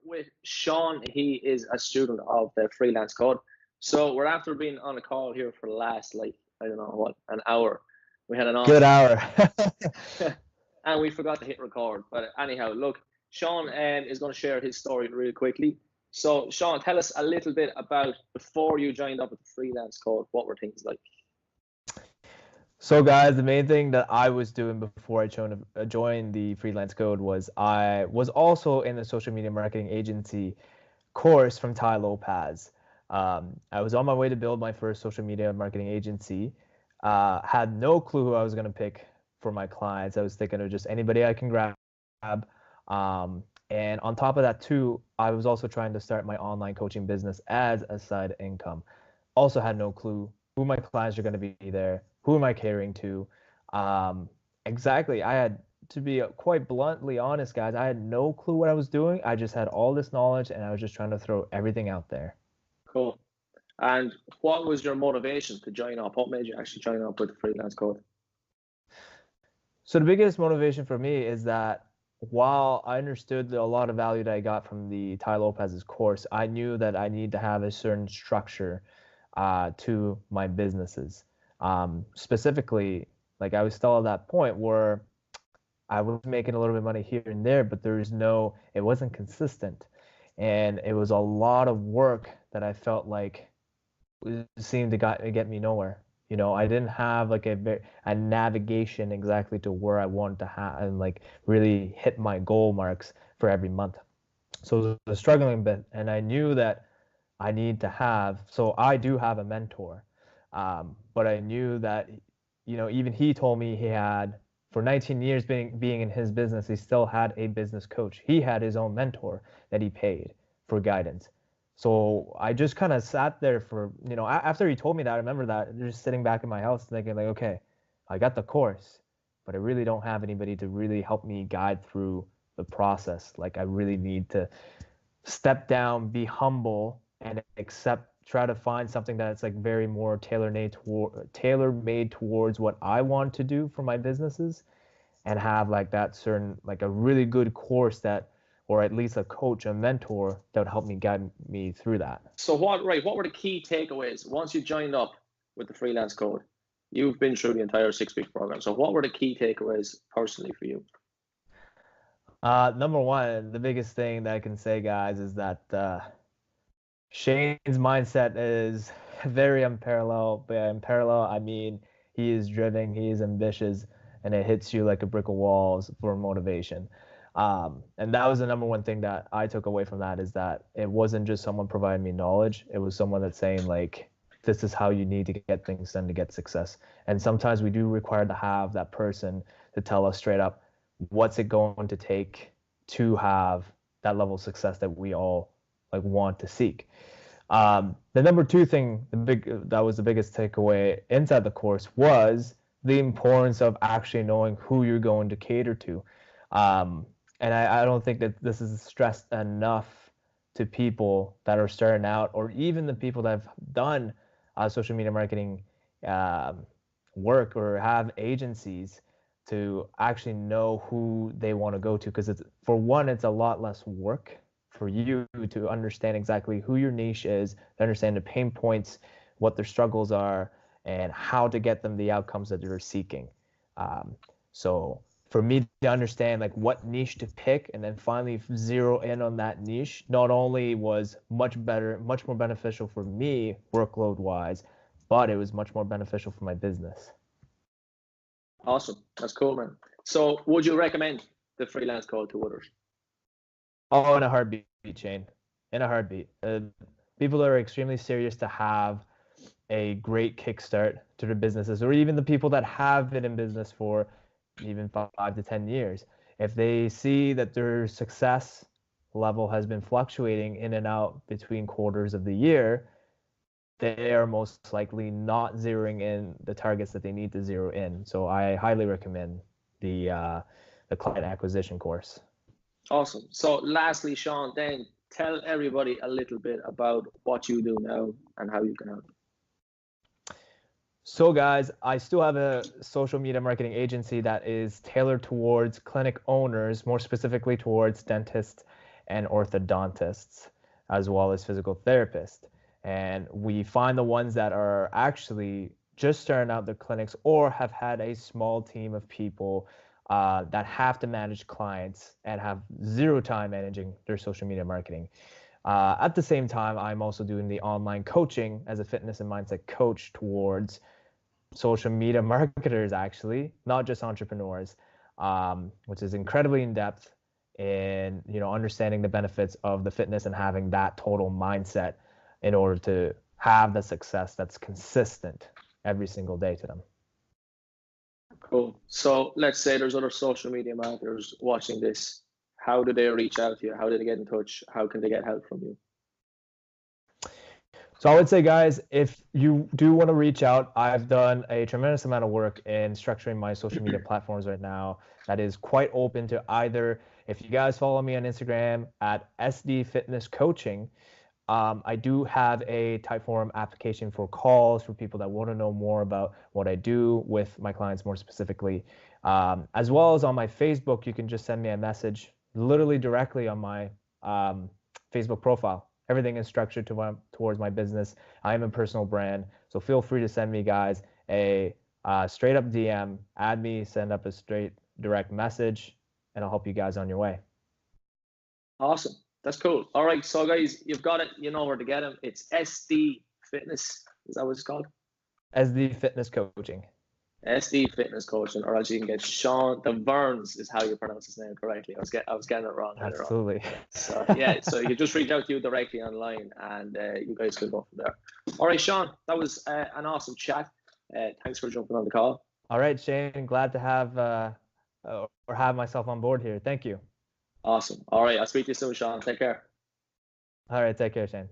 with Sean. He is a student of the Freelance Code. So we're after being on a call here for the last, like, I don't know what, an hour. We had an Good awesome hour. and we forgot to hit record. But anyhow, look, Sean is going to share his story really quickly. So Sean, tell us a little bit about before you joined up with the Freelance Code. What were things like? So guys, the main thing that I was doing before I joined the Freelance Code was I was also in the social media marketing agency course from Ty Lopez. I was on my way to build my first social media marketing agency. Had no clue who I was going to pick for my clients. I was thinking of just anybody I can grab. And on top of that too, I was also trying to start my online coaching business as a side income. Also had no clue who my clients are going to be there, who am I catering to. Exactly. I had, to be quite bluntly honest, guys, I had no clue what I was doing. I just had all this knowledge and I was just trying to throw everything out there. Cool. And what was your motivation to join up? What made you actually join up with the Freelance Code? So the biggest motivation for me is that while I understood a lot of value that I got from the Ty Lopez's course, I knew that I need to have a certain structure to my businesses. Specifically, like I was still at that point where I was making a little bit of money here and there, but it wasn't consistent. And it was a lot of work that I felt like seemed to get me nowhere. I didn't have like a navigation exactly to where I wanted to have and like really hit my goal marks for every month. So it was a struggling bit, and I knew that I need to have. So I do have a mentor, but I knew that even he told me he had for 19 years being in his business, he still had a business coach. He had his own mentor that he paid for guidance. So I just kind of sat there for, after he told me that, I remember that just sitting back in my house thinking like, okay, I got the course, but I really don't have anybody to really help me guide through the process. Like I really need to step down, be humble, and try to find something that's like very more tailor-made towards what I want to do for my businesses, and have like that certain, like a really good course that, or at least a coach, a mentor that would help me guide me through that. So what were the key takeaways once you joined up with the Freelance Code? You've been through the entire 6-week program. So what were the key takeaways personally for you? Number one, the biggest thing that I can say, guys, is that Shane's mindset is very unparalleled. By unparalleled, I mean he is driven, he is ambitious, and it hits you like a brick of walls for motivation. And that was the number one thing that I took away from that, is that it wasn't just someone providing me knowledge. It was someone that's saying like, this is how you need to get things done to get success. And sometimes we do require to have that person to tell us straight up, what's it going to take to have that level of success that we all like want to seek. The number two thing, that was the biggest takeaway inside the course, was the importance of actually knowing who you're going to cater to. And I don't think that this is stressed enough to people that are starting out, or even the people that have done social media marketing work or have agencies, to actually know who they want to go to. Because for one, it's a lot less work for you to understand exactly who your niche is, to understand the pain points, what their struggles are, and how to get them the outcomes that they're seeking. So for me to understand like what niche to pick and then finally zero in on that niche, not only was much more beneficial for me workload wise, but it was much more beneficial for my business. Awesome. That's cool, man. So would you recommend the Freelance Code to others? Oh, in a heartbeat, Shane. In a heartbeat. People that are extremely serious to have a great kickstart to their businesses, or even the people that have been in business for even 5 to 10 years. If they see that their success level has been fluctuating in and out between quarters of the year, they are most likely not zeroing in the targets that they need to zero in. So I highly recommend the client acquisition course. Awesome. So lastly, Sean, then tell everybody a little bit about what you do now and how you can help. So guys, I still have a social media marketing agency that is tailored towards clinic owners, more specifically towards dentists and orthodontists, as well as physical therapists. And we find the ones that are actually just starting out their clinics or have had a small team of people that have to manage clients and have zero time managing their social media marketing. At the same time, I'm also doing the online coaching as a fitness and mindset coach towards social media marketers, actually, not just entrepreneurs, which is incredibly in depth in understanding the benefits of the fitness and having that total mindset in order to have the success that's consistent every single day to them. Cool. So let's say there's other social media marketers watching this. How do they reach out to you? How do they get in touch? How can they get help from you? So I would say, guys, if you do want to reach out, I've done a tremendous amount of work in structuring my social media platforms right now that is quite open to either. If you guys follow me on Instagram at SD Fitness Coaching, I do have a Typeform application for calls for people that want to know more about what I do with my clients more specifically. As well as on my Facebook, you can just send me a message literally directly on my Facebook profile. Everything is structured towards my business. I am a personal brand, so feel free to send me, guys, a straight up DM, add me, send up a straight direct message, and I'll help you guys on your way. Awesome. That's cool. All right, so guys, you've got it. You know where to get him. It's SD Fitness. Is that what it's called? SD Fitness Coaching. SD Fitness Coaching, or else you can get Sean DeVarennes is how you pronounce his name correctly. I was getting it wrong. Absolutely. So yeah, so you can just reach out to you directly online, and you guys can go from there. All right, Sean, that was an awesome chat. Thanks for jumping on the call. All right, Shane, glad to have myself on board here. Thank you. Awesome. All right, I'll speak to you soon, Sean. Take care. All right, take care, Shane.